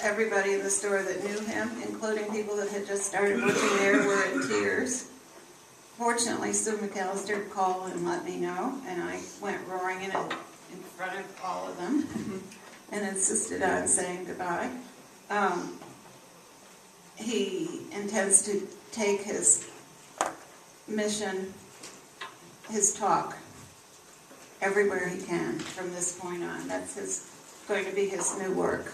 everybody in the store that knew him, including people that had just started working there, were in tears. Fortunately, Sue McAllister called and let me know, and I went roaring in front of all of them and insisted on saying goodbye. He intends to take his mission, his talk, everywhere he can from this point on. That's going to be his new work.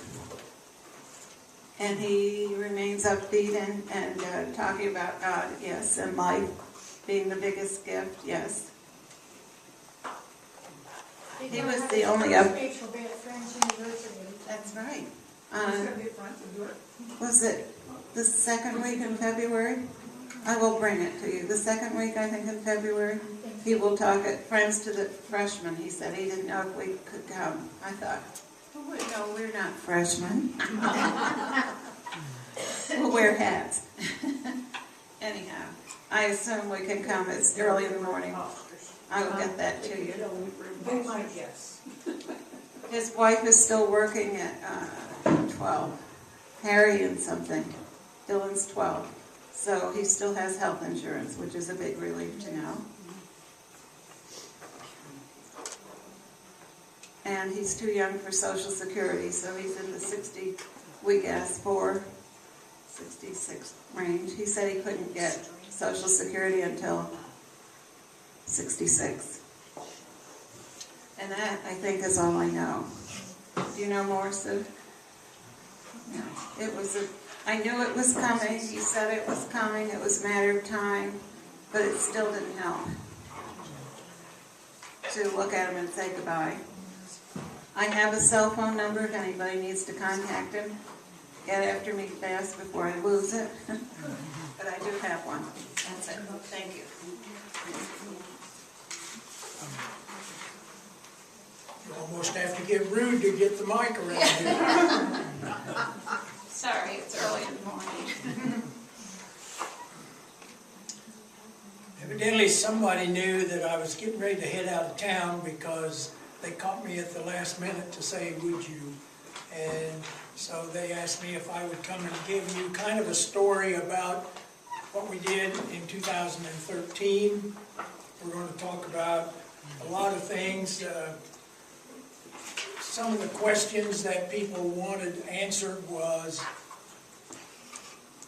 And he remains upbeat and talking about God, yes, and life being the biggest gift, yes. He was the only up. Speech will be at Friends University. That's right. It's going to be fun to do it. Was it the second week in February? I will bring it to you. The second week, I think, in February, he will talk at Friends to the Freshmen. He said he didn't know if we could come. I thought, oh, no, we're not freshmen. We'll wear hats. Anyhow, I assume we can come. It's early in the morning. I will get that to you. They might, yes. His wife is still working at 12. Harry and something. Dylan's 12. So he still has health insurance, which is a big relief to know. And he's too young for Social Security, so he's in the 60, we asked for, 66 range. He said he couldn't get Social Security until 66. And that, I think, is all I know. Do you know more, Sue? No. It was I knew it was coming. He said it was coming. It was a matter of time. But it still didn't help to look at him and say goodbye. I have a cell phone number if anybody needs to contact him. Get after me fast before I lose it. But I do have one. That's it. Thank you. You almost have to get rude to get the mic around here. Sorry, it's early in the morning. Evidently somebody knew that I was getting ready to head out of town because they caught me at the last minute to say, would you? And so they asked me if I would come and give you kind of a story about what we did in 2013. We're going to talk about a lot of things. Some of the questions that people wanted answered was,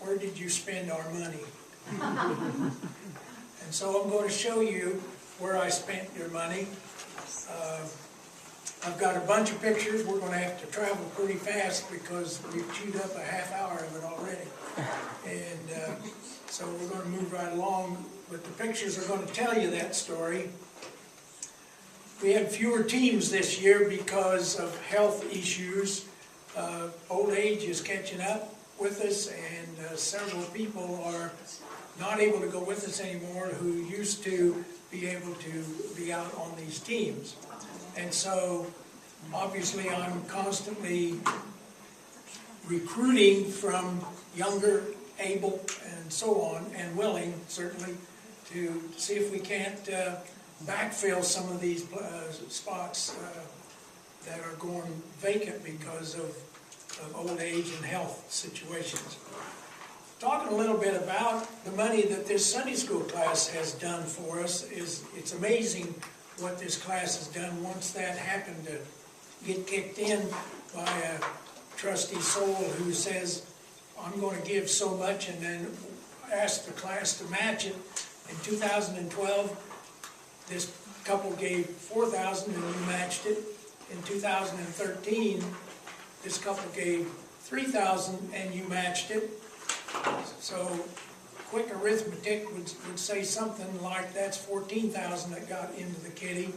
where did you spend our money? And so I'm going to show you where I spent your money. I've got a bunch of pictures. We're going to have to travel pretty fast because we've chewed up a half hour of it already. And so we're going to move right along. But the pictures are going to tell you that story. We had fewer teams this year because of health issues. Old age is catching up with us, and several people are not able to go with us anymore who used to be able to be out on these teams. And so, obviously, I'm constantly recruiting from younger, able, and so on, and willing, certainly, to see if we can't backfill some of these spots that are going vacant because of old age and health situations. Talking a little bit about the money that this Sunday school class has done for us, it's amazing what this class has done once that happened to get kicked in by a trustee soul who says, I'm going to give so much, and then ask the class to match it. In 2012, this couple gave $4,000 and you matched it. In 2013, this couple gave $3,000 and you matched it. So quick arithmetic would say something like that's $14,000 that got into the kitty.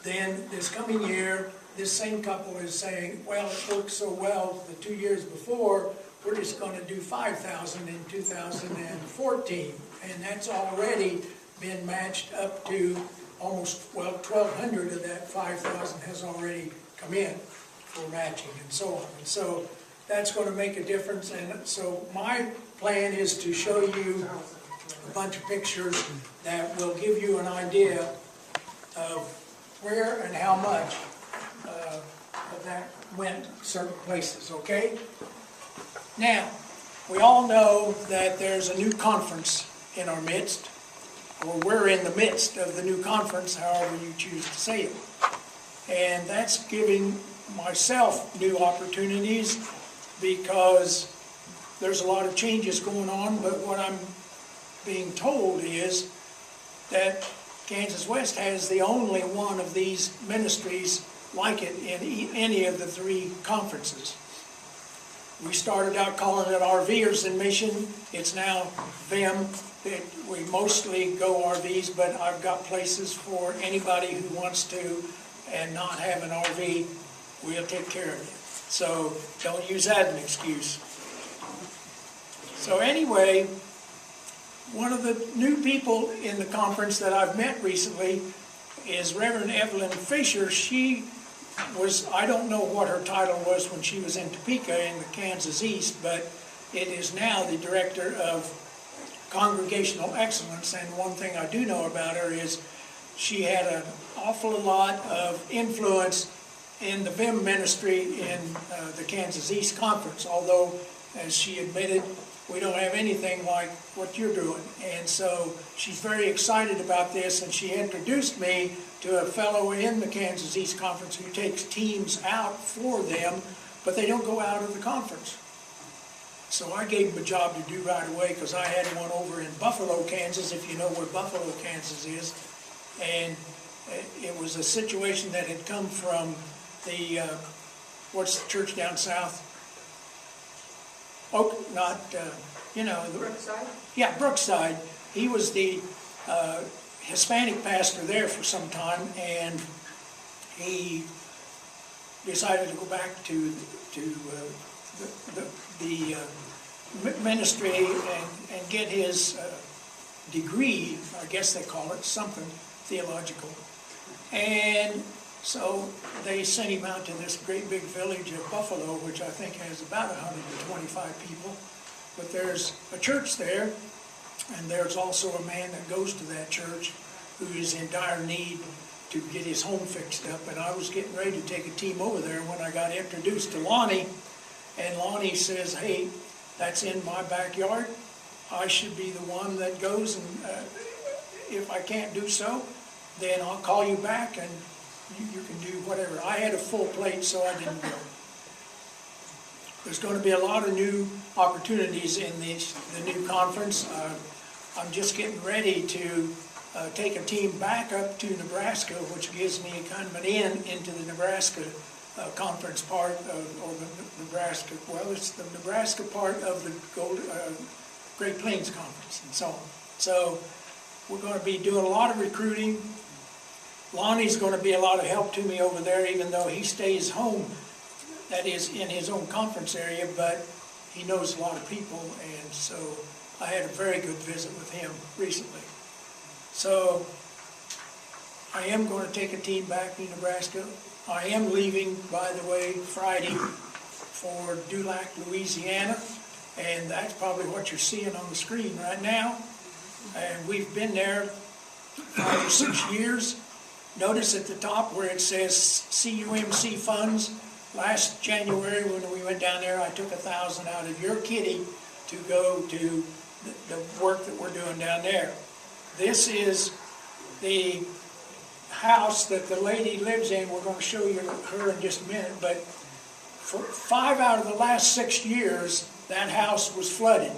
Then this coming year, this same couple is saying, well, it worked so well the 2 years before, we're just going to do $5,000 in 2014. And that's already been matched up to almost, well, 1,200 of that 5,000 has already come in for matching and so on. And so that's going to make a difference. And so my plan is to show you a bunch of pictures that will give you an idea of where and how much of that went certain places, okay? Now, we all know that there's a new conference in our midst, or we're in the midst of the new conference, however you choose to say it. And that's giving myself new opportunities because there's a lot of changes going on, but what I'm being told is that Kansas West has the only one of these ministries like it in any of the 3 conferences. We started out calling it RVers in Mission. It's now VIM. We mostly go RVs, but I've got places for anybody who wants to and not have an RV. We'll take care of you. So don't use that as an excuse. So anyway, one of the new people in the conference that I've met recently is Reverend Evelyn Fisher. She was, I don't know what her title was when she was in Topeka in the Kansas East, but it is now the Director of Congregational Excellence. And one thing I do know about her is she had an awful lot of influence in the VIM ministry in the Kansas East Conference, although, as she admitted, we don't have anything like what you're doing. And so she's very excited about this, and she introduced me to a fellow in the Kansas East Conference who takes teams out for them, but they don't go out of the conference. So I gave him a job to do right away because I had one over in Buffalo, Kansas, if you know where Buffalo, Kansas is. And it was a situation that had come from the, what's the church down south? Brookside? Yeah, Brookside. He was the Hispanic pastor there for some time, and he decided to go back to the ministry and get his degree, I guess they call it, something theological. And so they sent him out to this great big village of Buffalo, which I think has about 125 people. But there's a church there, and there's also a man that goes to that church who is in dire need to get his home fixed up. And I was getting ready to take a team over there when I got introduced to Lonnie. And Lonnie says, hey, that's in my backyard. I should be the one that goes, and if I can't do so, then I'll call you back and you can do whatever. I had a full plate, so I didn't go. There's going to be a lot of new opportunities in the new conference. I'm just getting ready to take a team back up to Nebraska, which gives me kind of an into the Nebraska conference part of, or the Nebraska, well, it's the Nebraska part of the Great Plains Conference and so on. So we're going to be doing a lot of recruiting. Lonnie's going to be a lot of help to me over there, even though he stays home, that is in his own conference area, but he knows a lot of people, and so I had a very good visit with him recently. So I am going to take a team back to Nebraska. I am leaving, by the way, Friday for Dulac, Louisiana, and that's probably what you're seeing on the screen right now. And we've been there 5 or 6 years. Notice at the top where it says CUMC funds. Last January when we went down there, I took $1,000 out of your kitty to go to the work that we're doing down there. This is the house that the lady lives in. We're going to show you her in just a minute, but for 5 out of the last 6 years, that house was flooded.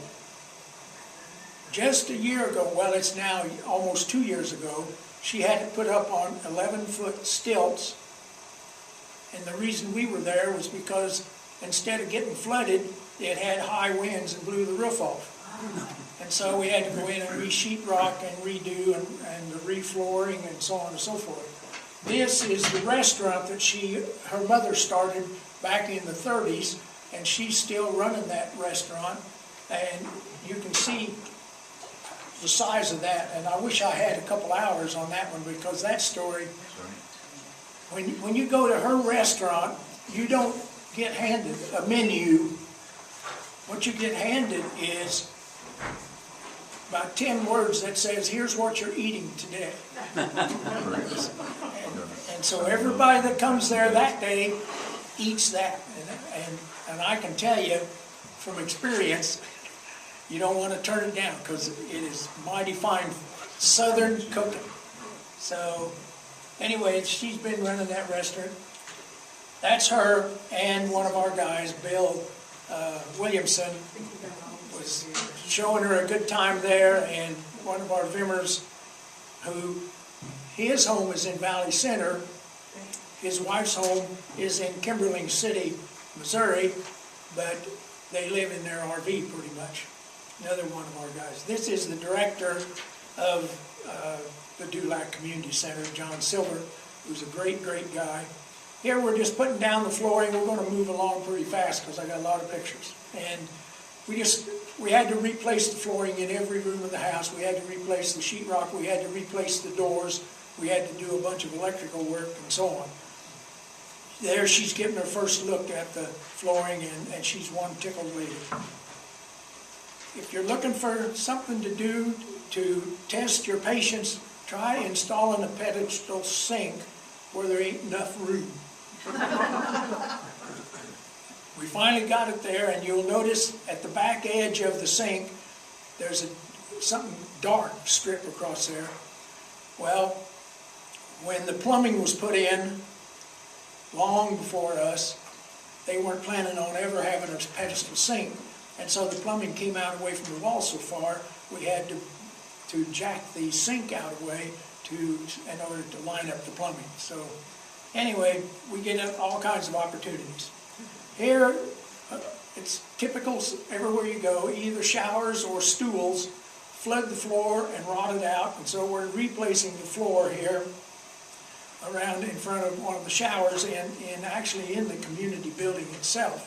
Just a year ago, well, it's now almost 2 years ago, she had to put up on 11-foot stilts. And the reason we were there was because instead of getting flooded, it had high winds and blew the roof off. And so we had to go in and re-sheetrock and redo and the re-flooring and so on and so forth. This is the restaurant that her mother started back in the 30s, and she's still running that restaurant. And you can see the size of that, and I wish I had a couple hours on that one, because that story, when you go to her restaurant, you don't get handed a menu. What you get handed is about 10 words that says, here's what you're eating today. And so everybody that comes there that day eats that. And I can tell you from experience, you don't want to turn it down because it is mighty fine Southern cooking. So anyway, she's been running that restaurant. That's her and one of our guys, Bill Williamson, was showing her a good time there, and one of our Vimmers, who his home is in Valley Center, his wife's home is in Kimberling City, Missouri, but they live in their RV pretty much. Another one of our guys. This is the director of the Dulac Community Center, John Silver, who's a great, great guy. Here we're just putting down the flooring. We're going to move along pretty fast because I got a lot of pictures. And we had to replace the flooring in every room of the house. We had to replace the sheetrock. We had to replace the doors. We had to do a bunch of electrical work and so on. There she's getting her first look at the flooring, and she's one tickled lady. If you're looking for something to do to test your patience, try installing a pedestal sink where there ain't enough room. We finally got it there, and you'll notice at the back edge of the sink, there's something dark strip across there. Well, when the plumbing was put in, long before us, they weren't planning on ever having a pedestal sink, and so the plumbing came out away from the wall so far, we had to jack the sink out of the way in order to line up the plumbing. So anyway, we get all kinds of opportunities. Here, it's typical everywhere you go, either showers or stools flood the floor and rot it out, and so we're replacing the floor here around in front of one of the showers and actually in the community building itself.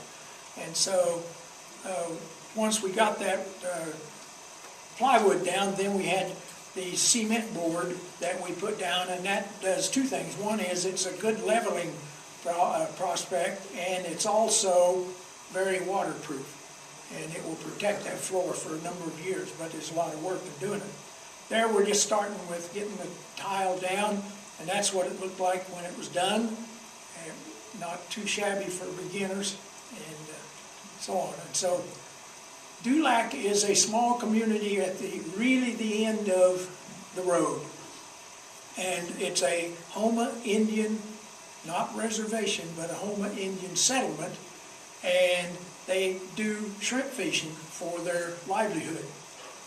And so once we got that plywood down, then we had the cement board that we put down, and that does two things. One is it's a good leveling prospect, and it's also very waterproof, and it will protect that floor for a number of years, but there's a lot of work in doing it. There we're just starting with getting the tile down, and that's what it looked like when it was done, and not too shabby for beginners, and so on. And so Dulac is a small community at really the end of the road, and it's a Homa Indian, not reservation, but a Homa Indian settlement, and they do shrimp fishing for their livelihood.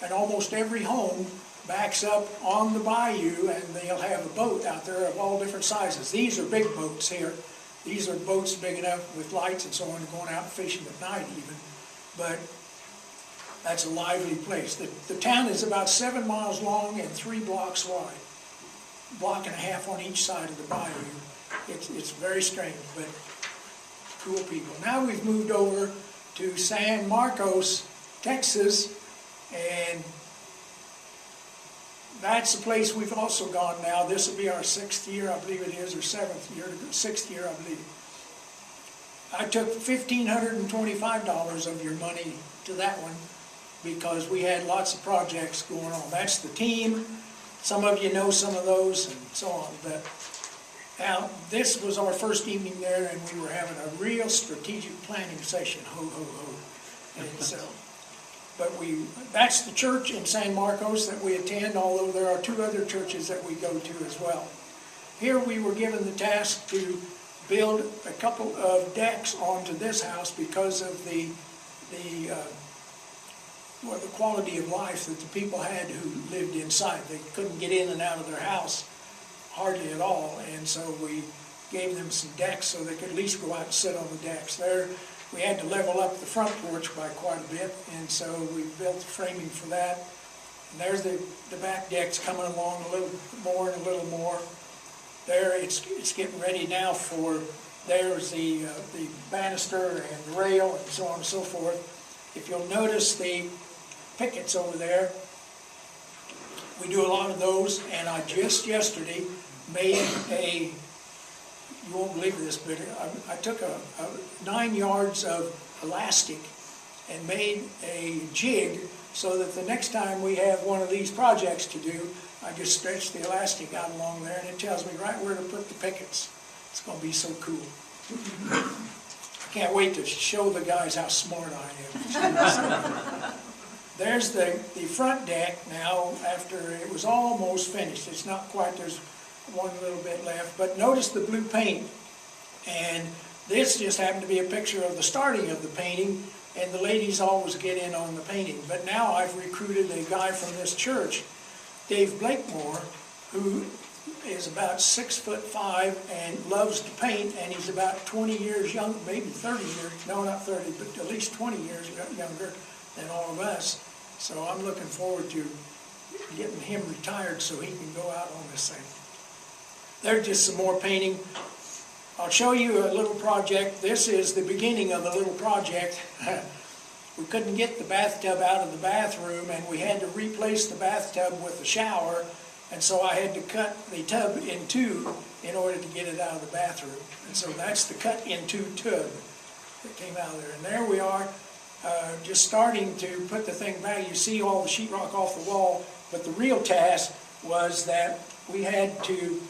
And almost every home backs up on the bayou, and they'll have a boat out there of all different sizes. These are big boats here. These are boats big enough with lights and so on, going out fishing at night even. But that's a lively place. The town is about 7 miles long and 3 blocks wide. Block and a half on each side of the bayou. It's very strange, but cool people. Now we've moved over to San Marcos, Texas, and that's the place we've also gone now. This will be our 6th year, I believe it is, or 6th year, I believe. I took $1,525 of your money to that one because we had lots of projects going on. That's the team. Some of you know some of those and so on. But now, this was our first evening there, and we were having a real strategic planning session. Ho, ho, ho. And so, but that's the church in San Marcos that we attend, although there are 2 other churches that we go to as well. Here we were given the task to build a couple of decks onto this house because of the quality of life that the people had who lived inside. They couldn't get in and out of their house hardly at all, and so we gave them some decks so they could at least go out and sit on the decks. There, we had to level up the front porch by quite a bit, and so we built the framing for that. And there's the back decks coming along a little more and a little more. There, it's getting ready now for, there's the banister and rail and so on and so forth. If you'll notice the pickets over there, we do a lot of those, and I just yesterday made you won't believe this, but I took 9 yards of elastic and made a jig so that the next time we have one of these projects to do, I just stretch the elastic out along there, and it tells me right where to put the pickets. It's going to be so cool. Can't wait to show the guys how smart I am. There's the front deck now after it was almost finished. It's not quite, there's one little bit left, but notice the blue paint. And this just happened to be a picture of the starting of the painting, and the ladies always get in on the painting. But now I've recruited a guy from this church, Dave Blakemore, who is about 6'5" and loves to paint, and he's about 20 years young, maybe 30 years, no, not 30, but at least 20 years younger than all of us. So I'm looking forward to getting him retired so he can go out on this thing. There's just some more painting. I'll show you a little project. This is the beginning of the little project. We couldn't get the bathtub out of the bathroom, and we had to replace the bathtub with the shower, and so I had to cut the tub in two in order to get it out of the bathroom. And so that's the cut in two tub that came out of there. And there we are, just starting to put the thing back. You see all the sheetrock off the wall, but the real task was that we had to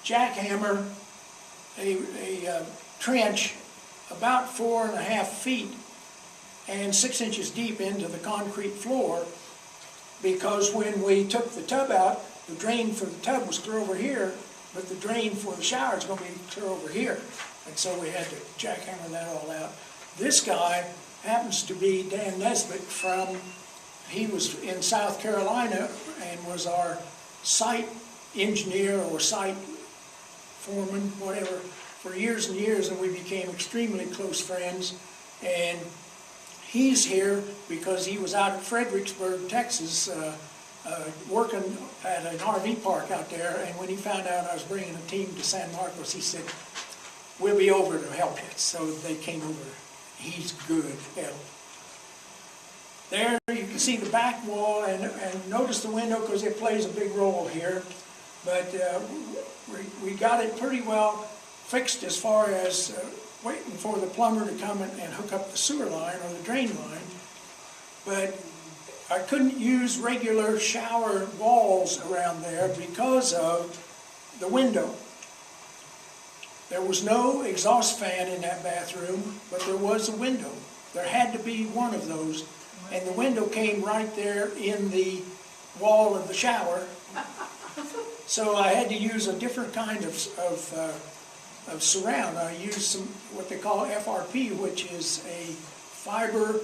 jackhammer a trench about 4.5 feet and 6 inches deep into the concrete floor, because when we took the tub out, the drain for the tub was clear over here, but the drain for the shower is going to be clear over here. And so we had to jackhammer that all out. This guy happens to be Dan Nesbitt he was in South Carolina and was our site engineer or site foreman, whatever, for years and years, and we became extremely close friends. And he's here because he was out at Fredericksburg, Texas, working at an RV park out there, and when he found out I was bringing a team to San Marcos, he said, "We'll be over to help you." So they came over. He's good help. There you can see the back wall, and notice the window because it plays a big role here. But we got it pretty well fixed as far as waiting for the plumber to come and hook up the sewer line or the drain line. But I couldn't use regular shower walls around there because of the window. There was no exhaust fan in that bathroom, but there was a window. There had to be one of those, and the window came right there in the wall of the shower. So I had to use a different kind of surround. I used some what they call FRP, which is a fiber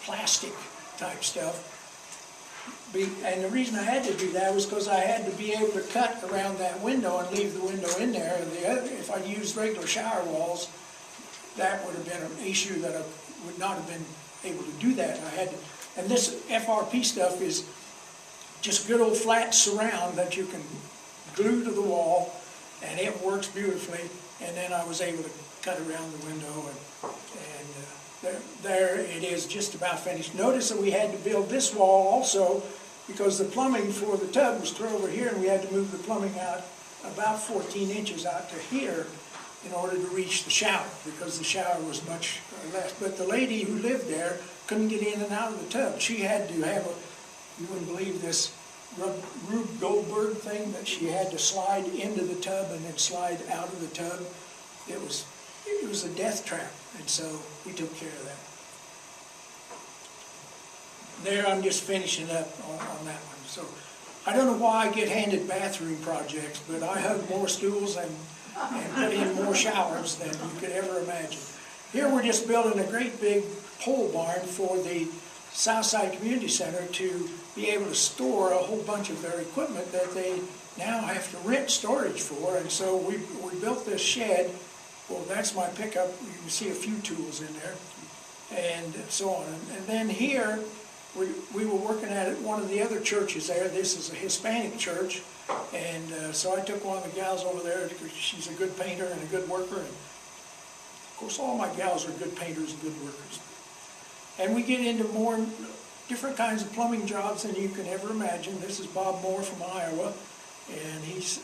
plastic type stuff. And the reason I had to do that was because I had to be able to cut around that window and leave the window in there. If I'd used regular shower walls, that would have been an issue that I would not have been able to do that. And this FRP stuff is just good old flat surround that you can glue to the wall, and it works beautifully. And then I was able to cut around the window, and there it is, just about finished. Notice that we had to build this wall also because the plumbing for the tub was clear over here, and we had to move the plumbing out about 14 inches out to here in order to reach the shower, because the shower was much less. But the lady who lived there couldn't get in and out of the tub. She had to have you wouldn't believe this, Rube Goldberg thing that she had to slide into the tub and then slide out of the tub. It was a death trap, and so we took care of that. There, I'm just finishing up on that one. So I don't know why I get handed bathroom projects, but I hug more stools and put in more showers than you could ever imagine. Here we're just building a great big pole barn for the Southside Community Center to be able to store a whole bunch of their equipment that they now have to rent storage for. And so we built this shed. Well, that's my pickup. You can see a few tools in there, and so on. And then here, we were working at one of the other churches there. This is a Hispanic church, and so I took one of the gals over there because she's a good painter and a good worker. And of course, all my gals are good painters and good workers. And we get into more different kinds of plumbing jobs than you can ever imagine. This is Bob Moore from Iowa, and he's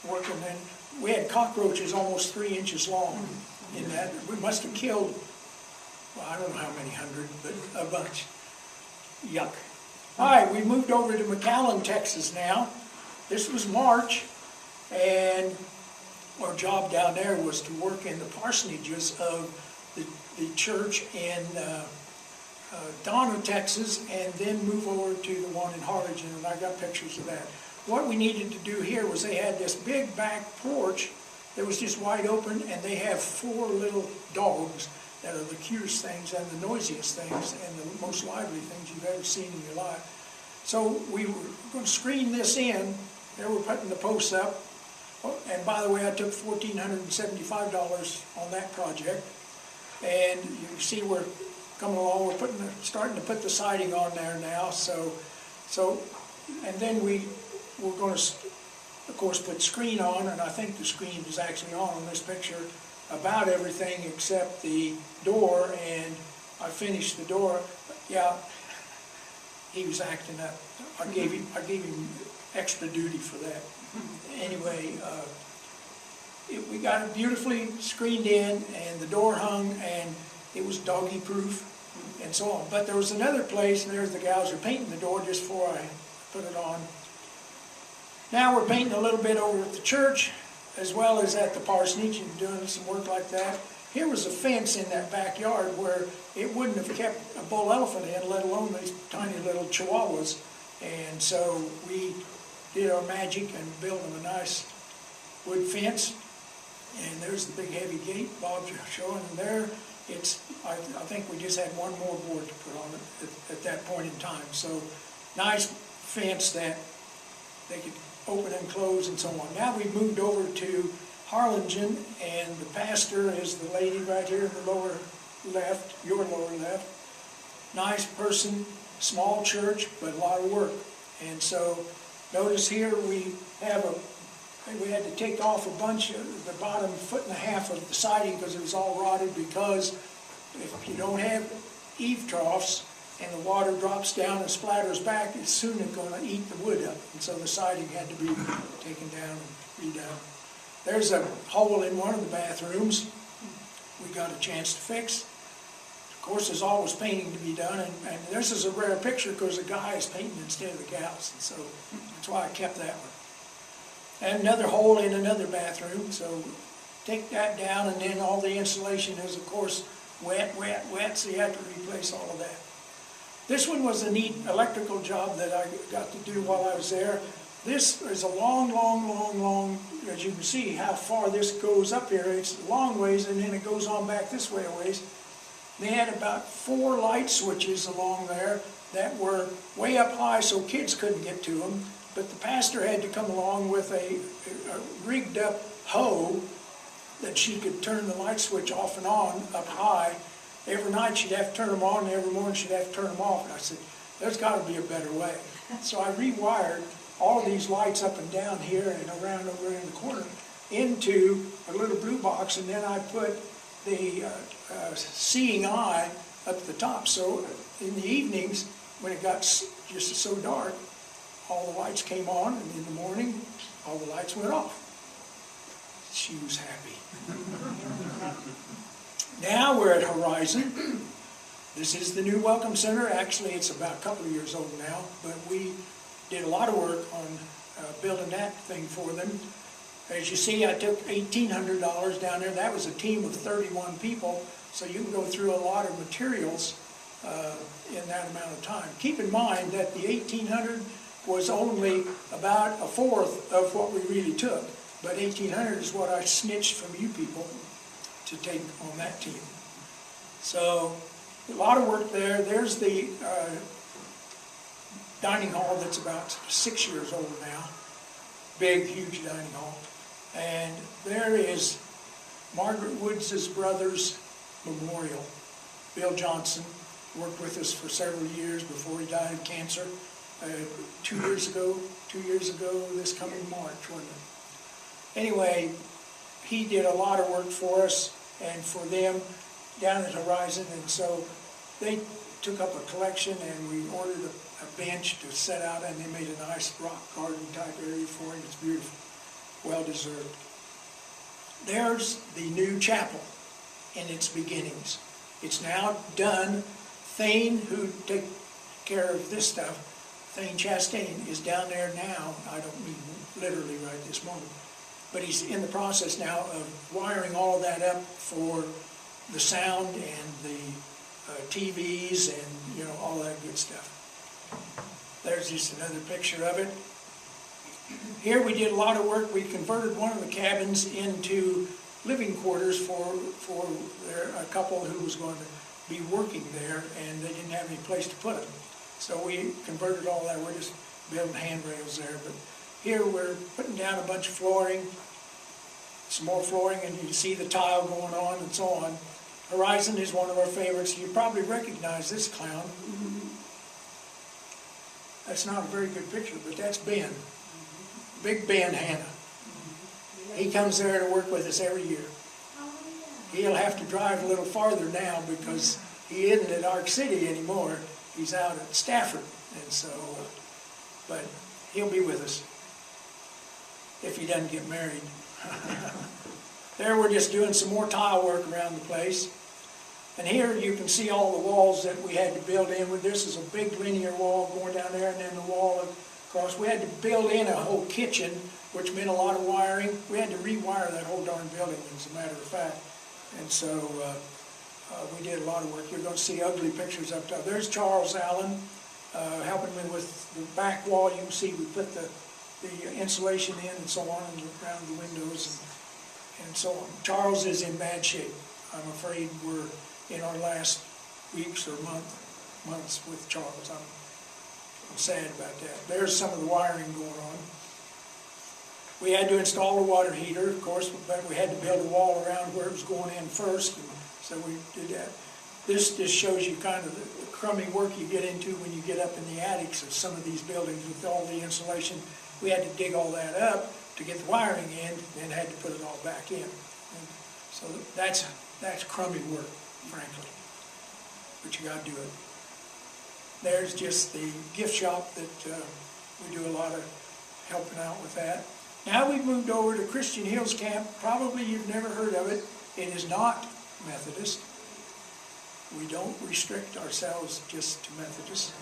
working. And we had cockroaches almost 3 inches long in that. We must have killed, well, I don't know how many hundred, but a bunch. Yuck. All right, we moved over to McAllen, Texas now. This was March, and our job down there was to work in the parsonages of the church in Donna, Texas, and then move over to the one in Harlingen, and I got pictures of that. What we needed to do here was they had this big back porch that was just wide open, and they have 4 little dogs that are the cutest things and the noisiest things and the most lively things you've ever seen in your life. So we were going to screen this in. They were putting the posts up. Oh, and by the way, I took $1,475 on that project. And you see we're coming along. We're starting to put the siding on there now. And then we're going to, of course, put screen on. And I think the screen is actually on this picture. About everything except the door, and I finished the door. Yeah, he was acting up. I gave him extra duty for that. Anyway, we got it beautifully screened in, and the door hung, and it was doggy proof, and so on. But there was another place, and there's the gals who are painting the door just before I put it on. Now we're painting a little bit over at the church, as well as at the parsonage, and doing some work like that. Here was a fence in that backyard where it wouldn't have kept a bull elephant in, let alone these tiny little chihuahuas. And so we did our magic and built them a nice wood fence. And there's the big heavy gate Bob's showing, and there I think we just had one more board to put on it at that point in time. So nice fence that they could open and close and so on. Now we've moved over to Harlingen, and the pastor is the lady right here in the lower left, your lower left. Nice person, small church, but a lot of work. And so notice here we had to take off a bunch of the bottom 1.5 feet of the siding because it was all rotted, because if you don't have eave troughs and the water drops down and splatters back, it's soon going to eat the wood up. And so the siding had to be taken down and redone. There's a hole in one of the bathrooms we got a chance to fix. Of course, there's always painting to be done, and this is a rare picture because the guy is painting instead of the gals, and so that's why I kept that one. And another hole in another bathroom, so take that down, and then all the insulation is, of course, wet, so you have to replace all of that. This one was a neat electrical job that I got to do while I was there. This is a long, as you can see how far this goes up here. It's a long ways, and then it goes on back this way a ways. They had about 4 light switches along there that were way up high so kids couldn't get to them. But the pastor had to come along with a rigged up hoe that she could turn the light switch off and on up high. Every night she'd have to turn them on, and every morning she'd have to turn them off. And I said, there's got to be a better way. So I rewired all of these lights up and down here and around over in the corner into a little blue box, and then I put the seeing eye up at the top. So in the evenings, when it got just so dark, all the lights came on, and in the morning, all the lights went off. She was happy. Now we're at Horizon. This is the new Welcome Center. Actually, it's about a couple of years old now, but we did a lot of work on building that thing for them. As you see, I took $1,800 down there. That was a team of 31 people, so you can go through a lot of materials in that amount of time. Keep in mind that the $1,800 was only about 1/4 of what we really took, but $1,800 is what I snitched from you people to take on that team. So a lot of work there. There's the dining hall that's about 6 years old now. Big, huge dining hall. And there is Margaret Woods' brother's memorial. Bill Johnson worked with us for several years before he died of cancer. 2 years ago, this coming March, wasn't it? Anyway, he did a lot of work for us and for them down at Horizon, and so they took up a collection, and we ordered a bench to set out, and they made a nice rock garden type area for him. It's beautiful, well deserved. There's the new chapel in its beginnings. It's now done. Thane, who takes care of this stuff, Thane Chastain, is down there now. I don't mean literally right this moment. but he's in the process now of wiring all of that up for the sound and the TVs and, you know, all that good stuff. There's just another picture of it. Here we did a lot of work. We converted one of the cabins into living quarters for a couple who was going to be working there, and they didn't have any place to put them. So we converted all that. We're just building handrails there. But here we're putting down a bunch of flooring, some more flooring, and you can see the tile going on and so on. Horizon is one of our favorites. You probably recognize this clown. That's not a very good picture, but that's Ben. Big Ben Hanna. He comes there to work with us every year. He'll have to drive a little farther now because he isn't at Ark City anymore. He's out at Stafford, and so, but he'll be with us if he doesn't get married. There we're just doing some more tile work around the place. And here you can see all the walls that we had to build in. This is a big linear wall going down there, and then the wall across. We had to build in a whole kitchen, which meant a lot of wiring. We had to rewire that whole darn building, as a matter of fact. And so we did a lot of work. You're going to see ugly pictures up there. There's Charles Allen helping me with the back wall. You can see we put the insulation in and so on, and around the windows and so on. Charles is in bad shape. I'm afraid we're in our last weeks or months with Charles. I'm sad about that. There's some of the wiring going on. We had to install a water heater, of course, but we had to build a wall around where it was going in first, and so we did that. This just shows you kind of the crummy work you get into when you get up in the attics of some of these buildings with all the insulation. We had to dig all that up to get the wiring in, and had to put it all back in. And so that's crummy work, frankly, but you got to do it. There's just the gift shop that we do a lot of helping out with that. Now we've moved over to Christian Hills Camp. Probably you've never heard of it. It is not Methodist. We don't restrict ourselves just to Methodists.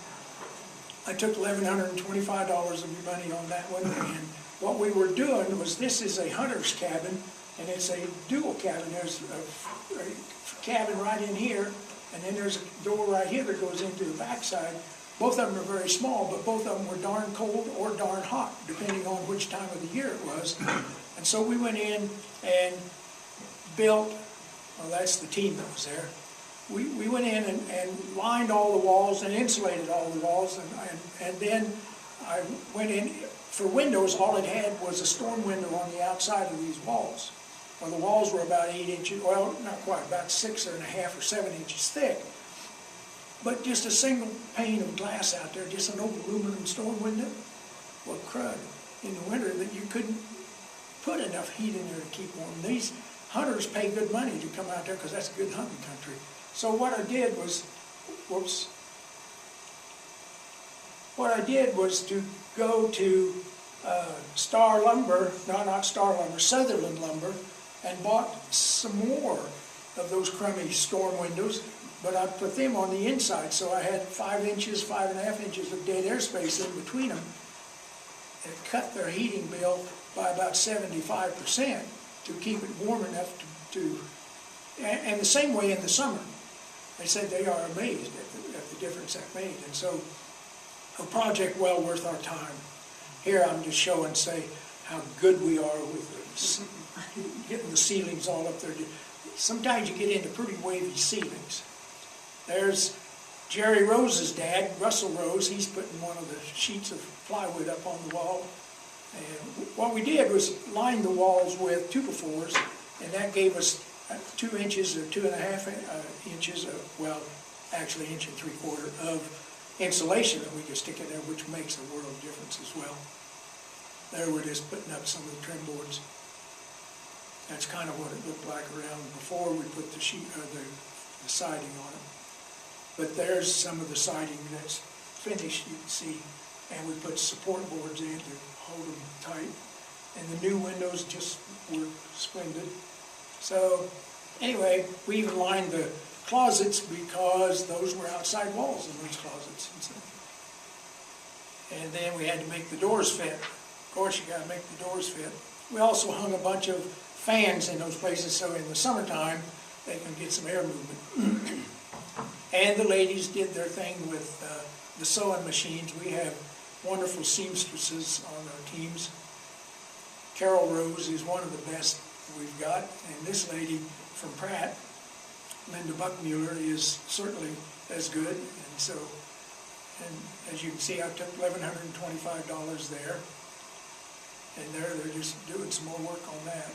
I took $1,125 of your money on that one, and what we were doing was, this is a hunter's cabin, and it's a dual cabin. There's a cabin right in here, and then there's a door right here that goes into the backside. Both of them are very small, but both of them were darn cold or darn hot, depending on which time of the year it was. And so we went in and built, well, that's the team that was there. We went in and lined all the walls and insulated all the walls, and then I went in. For windows, all it had was a storm window on the outside of these walls. Well, the walls were about 8 inches, well, not quite, about 6.5 or 7 inches thick. But just a single pane of glass out there, just an old aluminum storm window. Well, crud, in the winter that you couldn't put enough heat in there to keep warm. These hunters pay good money to come out there because that's good hunting country. So what I did was, what I did was to go to Star Lumber, no, not Star Lumber, Sutherland Lumber, and bought some more of those crummy storm windows, but I put them on the inside, so I had 5 inches, 5.5 inches of dead airspace in between them. It cut their heating bill by about 75% to keep it warm enough and the same way in the summer. They said they are amazed at the difference that made, and so a project well worth our time. Here I'm just showing, say, how good we are with getting the ceilings all up there. Sometimes you get into pretty wavy ceilings. There's Jerry Rose's dad, Russell Rose. He's putting one of the sheets of plywood up on the wall. And what we did was line the walls with 2x4s, and that gave us 2 inches or 2.5 inches of, well, actually 1 3/4 inches of insulation that we could stick in there, which makes a world of difference as well. There we're just putting up some of the trim boards. That's kind of what it looked like around before we put the sheet or the siding on it. But there's some of the siding that's finished, you can see, and we put support boards in to hold them tight. And the new windows just were splendid. So anyway, we even lined the closets because those were outside walls in those closets. And then we had to make the doors fit. Of course, you got to make the doors fit. We also hung a bunch of fans in those places, so in the summertime, they can get some air movement. And the ladies did their thing with the sewing machines. We have wonderful seamstresses on our teams. Carol Rose is one of the best we've got, and this lady from Pratt, Linda Buckmuller, is certainly as good. And so, and as you can see, I took $1,125 there, and they're just doing some more work on that.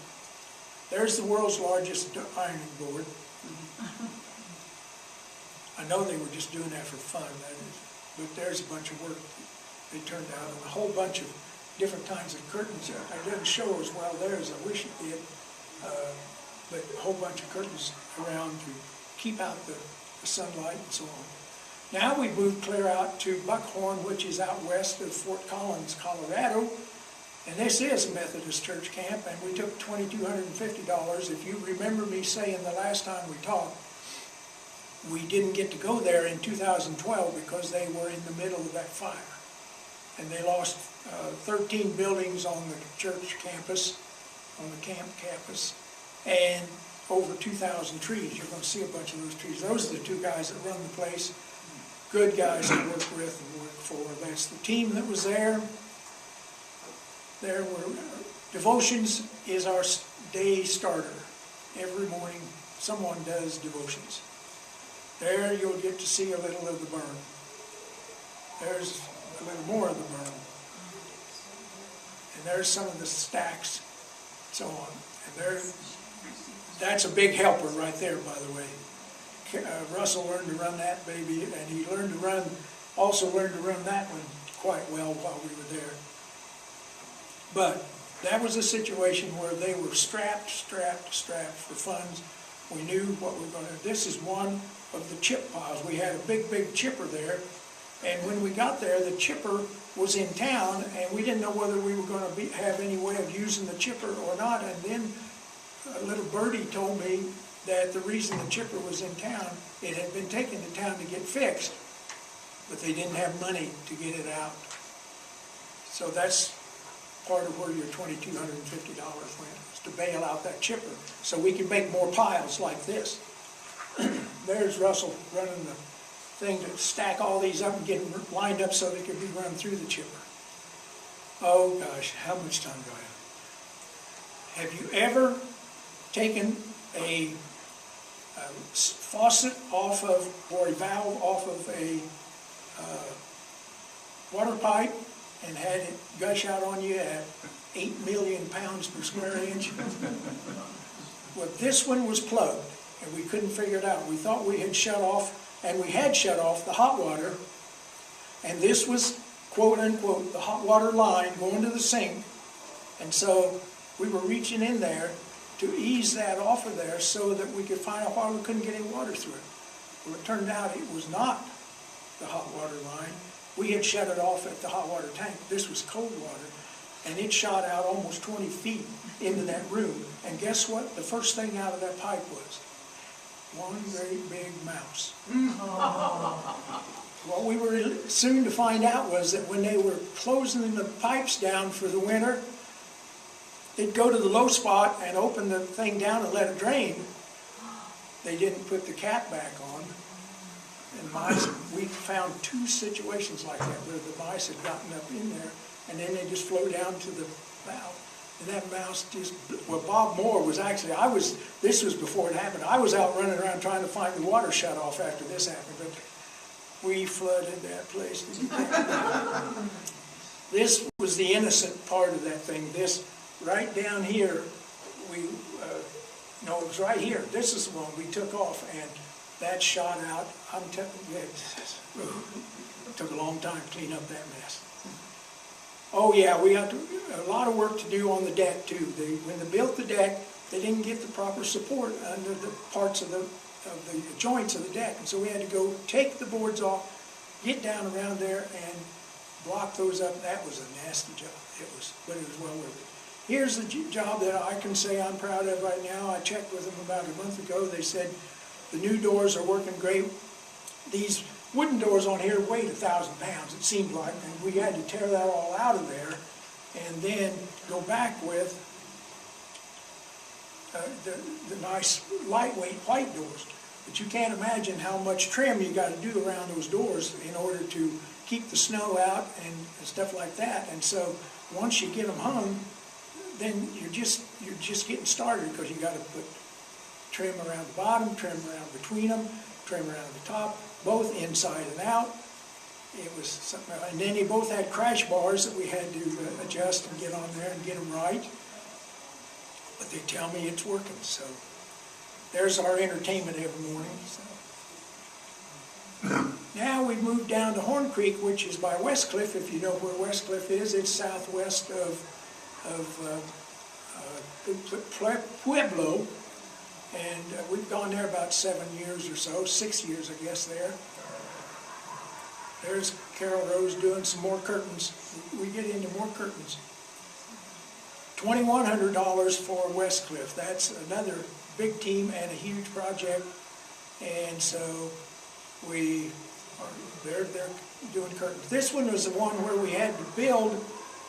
There's the world's largest ironing board. I know they were just doing that for fun, that is, but there's a bunch of work they turned out, and a whole bunch of different kinds of curtains. It doesn't show as well there as I wish it did, but a whole bunch of curtains around to keep out the sunlight and so on. Now we moved clear out to Buckhorn, which is out west of Fort Collins, Colorado, and this is a Methodist church camp, and we took $2,250. If you remember me saying the last time we talked, we didn't get to go there in 2012 because they were in the middle of that fire. And they lost 13 buildings on the church campus, on the camp campus, and over 2,000 trees. You're going to see a bunch of those trees. Those are the two guys that run the place. Good guys to work with and work for. That's the team that was there. There were devotions is our day starter. Every morning someone does devotions. There you'll get to see a little of the burn. There's a little more of the burn. And there's some of the stacks, so on. And that's a big helper right there, by the way. Russell learned to run that baby, and he also learned to run that one quite well while we were there. But that was a situation where they were strapped for funds. We knew what we were going to do. This is one of the chip piles. We had a big chipper there, and when we got there, the chipper was in town, and we didn't know whether we were going to have any way of using the chipper or not. And then a little birdie told me that the reason the chipper was in town, it had been taken to town to get fixed, but they didn't have money to get it out. So that's part of where your $2,250 went, is to bail out that chipper so we can make more piles like this. There's Russell running the thing to stack all these up and get them lined up so they could be run through the chipper. Oh gosh, how much time do I have? Have you ever taken a faucet off of, or a valve off of a water pipe and had it gush out on you at 8 million pounds per square inch? Well, this one was plugged, and we couldn't figure it out. We thought we had shut off, and we had shut off the hot water, and this was, quote unquote, the hot water line going to the sink, and so we were reaching in there to ease that off of there so that we could find out why we couldn't get any water through it. Well, it turned out it was not the hot water line. We had shut it off at the hot water tank. This was cold water, and it shot out almost 20 feet into that room. And guess what? The first thing out of that pipe was one great big mouse. What we were soon to find out was that when they were closing the pipes down for the winter, they'd go to the low spot and open the thing down and let it drain. They didn't put the cap back on. And mice, we found 2 situations like that where the mice had gotten up in there, and then they just flew down to the valve. And that mouse just, well, Bob Moore was actually, this was before it happened. I was out running around trying to find the water shut off after this happened, but we flooded that place. This was the innocent part of that thing. This, right down here, no, it was right here. This is the one we took off, and that shot out. I'm telling you, it took a long time to clean up that mess. Oh yeah, we had a lot of work to do on the deck too. When they built the deck, they didn't get the proper support under the parts of the joints of the deck, and so we had to go take the boards off, get down around there, and block those up. That was a nasty job. But it was well worth it. Here's the job that I can say I'm proud of right now. I checked with them about a month ago. They said the new doors are working great. These wooden doors on here weighed 1,000 pounds, it seemed like, and we had to tear that all out of there and then go back with the nice lightweight white doors. But you can't imagine how much trim you got to do around those doors in order to keep the snow out and stuff like that. And so once you get them hung, then you're just getting started, because you got to put trim around the bottom, trim around between them, trim around the top, both inside and out. It was something, and then they both had crash bars that we had to adjust and get on there and get them right. But they tell me it's working, so there's our entertainment every morning. So. Now we've moved down to Horn Creek, which is by Westcliff. If you know where Westcliff is, it's southwest of Pueblo. And we've gone there about 7 years or so, 6 years I guess there. There's Carol Rose doing some more curtains. We get into more curtains. $2,100 for Westcliff. That's another big team and a huge project. And so they're doing curtains. This one was the one where we had to build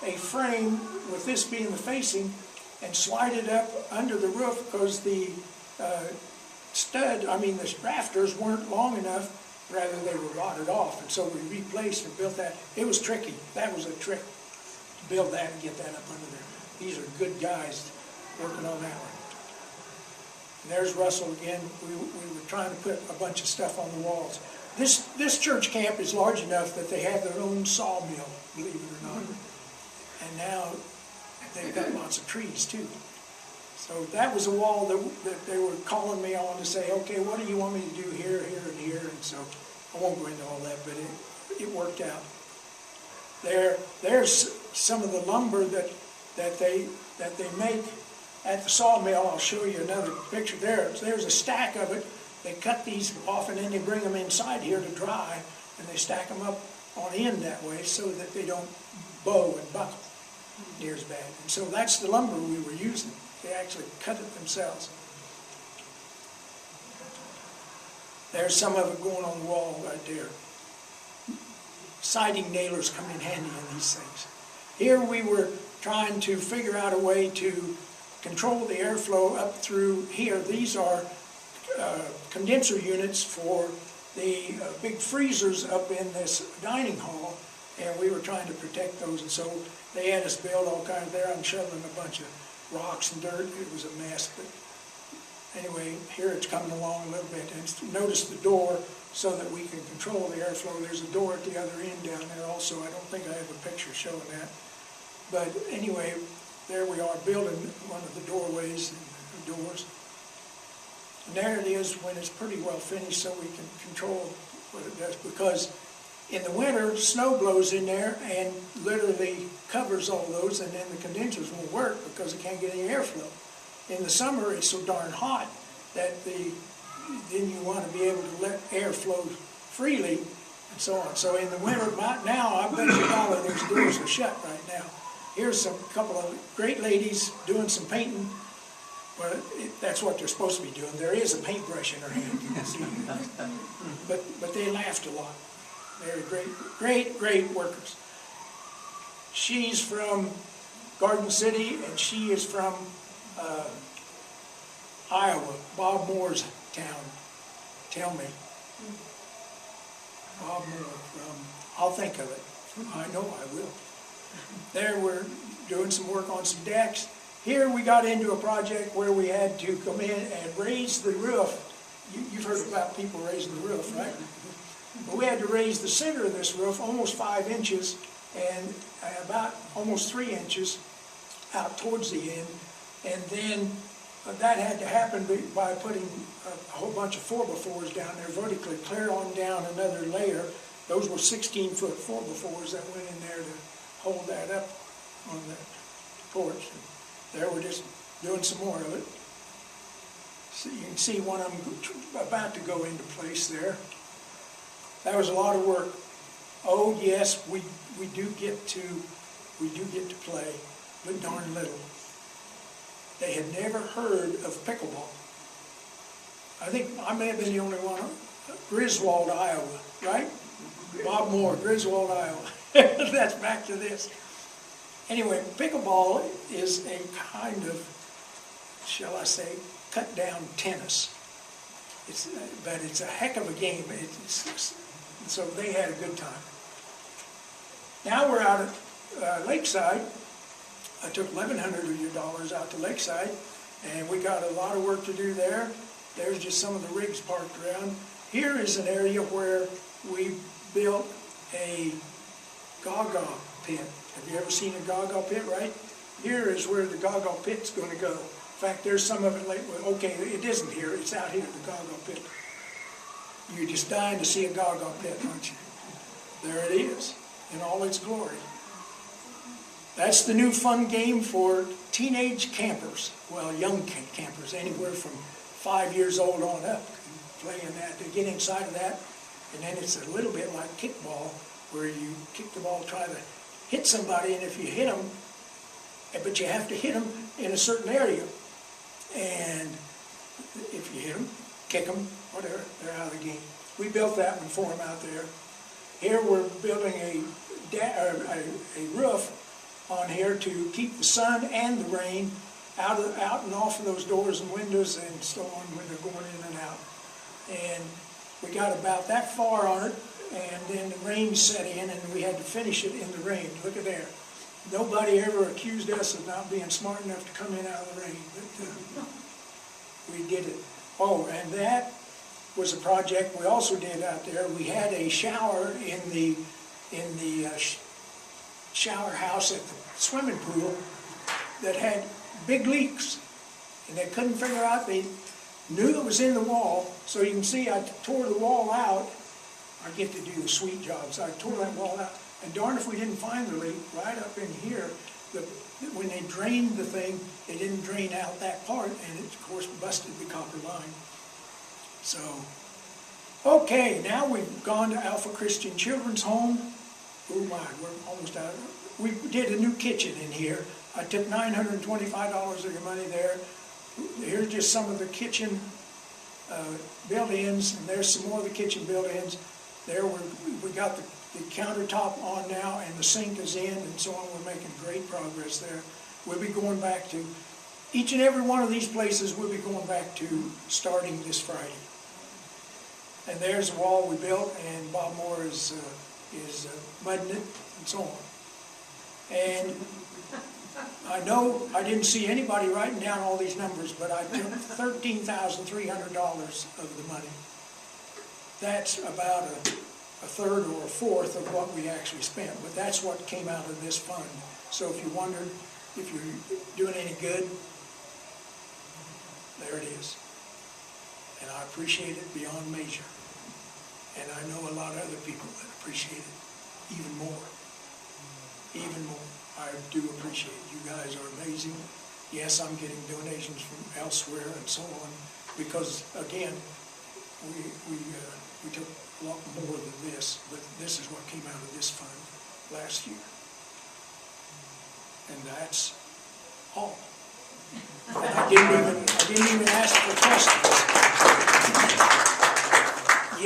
a frame with this being the facing and slide it up under the roof, because the the rafters weren't long enough. Rather, they were rotted off, and so we replaced and built that. It was tricky. That was a trick to build that and get that up under there. These are good guys working on that one. And there's Russell again. We were trying to put a bunch of stuff on the walls. This church camp is large enough that they have their own sawmill, believe it or not. And now they've got lots of trees too. So that was a wall that they were calling me on to say, okay, what do you want me to do here, here, and here? And so I won't go into all that, but it worked out. There's some of the lumber that they make at the sawmill. I'll show you another picture there. There's a stack of it. They cut these off and then they bring them inside here to dry, and they stack them up on end that way so that they don't bow and buckle near as bad. And so that's the lumber we were using. They actually cut it themselves. There's some of it going on the wall right there. Siding nailers come in handy in these things. Here we were trying to figure out a way to control the airflow up through here. These are condenser units for the big freezers up in this dining hall, and we were trying to protect those, and so they had us build all kinds there. I'm shoveling a bunch of rocks and dirt. It was a mess, but anyway, here it's coming along a little bit. And notice the door so that we can control the airflow. There's a door at the other end down there also. I don't think I have a picture showing that. But anyway, there we are building one of the doorways and the doors. And there it is when it's pretty well finished, so we can control what it does. Because in the winter, snow blows in there and literally covers all those, and then the condensers won't work because it can't get any airflow. In the summer, it's so darn hot that then you want to be able to let air flow freely and so on. So in the winter, about now, I bet you all of those doors are shut right now. Here's a couple of great ladies doing some painting. Well, that's what they're supposed to be doing. There is a paintbrush in her hand, you can see. But they laughed a lot. They're great workers. She's from Garden City, and she is from Iowa, Bob Moore's town. Tell me. Bob Moore I'll think of it. I know I will. There we're doing some work on some decks. Here we got into a project where we had to come in and raise the roof. You've heard about people raising the roof, right? But we had to raise the center of this roof almost 5 inches and about almost 3 inches out towards the end. And then that had to happen by putting a whole bunch of 4x4s down there vertically, clear on down another layer. Those were 16-foot 4x4s that went in there to hold that up on the porch. And there we're just doing some more of it. So you can see one of them about to go into place there. That was a lot of work. Oh yes, we do get to play, but darn little. They had never heard of pickleball. I think I may have been the only one. Griswold, Iowa, right? Bob Moore, Griswold, Iowa. That's back to this. Anyway, pickleball is a kind of shall I say, cut down tennis. But it's a heck of a game. So they had a good time. Now we're out at Lakeside. I took $1,100 of your dollars out to Lakeside, and we got a lot of work to do there. There's just some of the rigs parked around. Here is an area where we built a gaga pit. Have you ever seen a gaga pit, right? Here is where the gaga pit's going to go. In fact, there's some of it like, well, okay, it isn't here, it's out here, the gaga pit. You're just dying to see a gaga pit, aren't you? There it is, in all its glory. That's the new fun game for teenage campers. Well, young campers, anywhere from 5 years old on up, playing that. They get inside of that, and then it's a little bit like kickball, where you kick the ball, try to hit somebody, and if you hit them, but you have to hit them in a certain area. And if you hit them, kick them, whatever, they're out of the game. We built that one for them out there. Here we're building a roof on here to keep the sun and the rain out and off of those doors and windows and so on when they're going in and out. And we got about that far on it, and then the rain set in, and we had to finish it in the rain. Look at there. Nobody ever accused us of not being smart enough to come in out of the rain, but we did it. Oh, and that was a project we also did out there. We had a shower in the shower house at the swimming pool that had big leaks, and they couldn't figure out. They knew it was in the wall, so you can see I tore the wall out. I get to do the sweet job, so I tore that wall out. And darn if we didn't find the leak right up in here. When they drained the thing, they didn't drain out that part, and it, of course, busted the copper line. So, okay, now we've gone to Alpha Christian Children's Home. Oh my, we're almost out. We did a new kitchen in here. I took $925 of your money there. Here's just some of the kitchen built-ins, and there's some more of the kitchen built-ins. There we got the countertop on now, and the sink is in, and so on. We're making great progress there. We'll be going back to each and every one of these places. We'll be going back to starting this Friday. And there's the wall we built, and Bob Moore is mudding it, and so on. And I know I didn't see anybody writing down all these numbers, but I took $13,300 of the money. That's about a third or a fourth of what we actually spent, but that's what came out of this fund. So if you wondered if you're doing any good, there it is. And I appreciate it beyond measure. And I know a lot of other people that appreciate it even more. Even more. I do appreciate it. You guys are amazing. Yes, I'm getting donations from elsewhere and so on, because again, we took a lot more than this, but this is what came out of this fund last year. And that's all. And I didn't even ask for questions.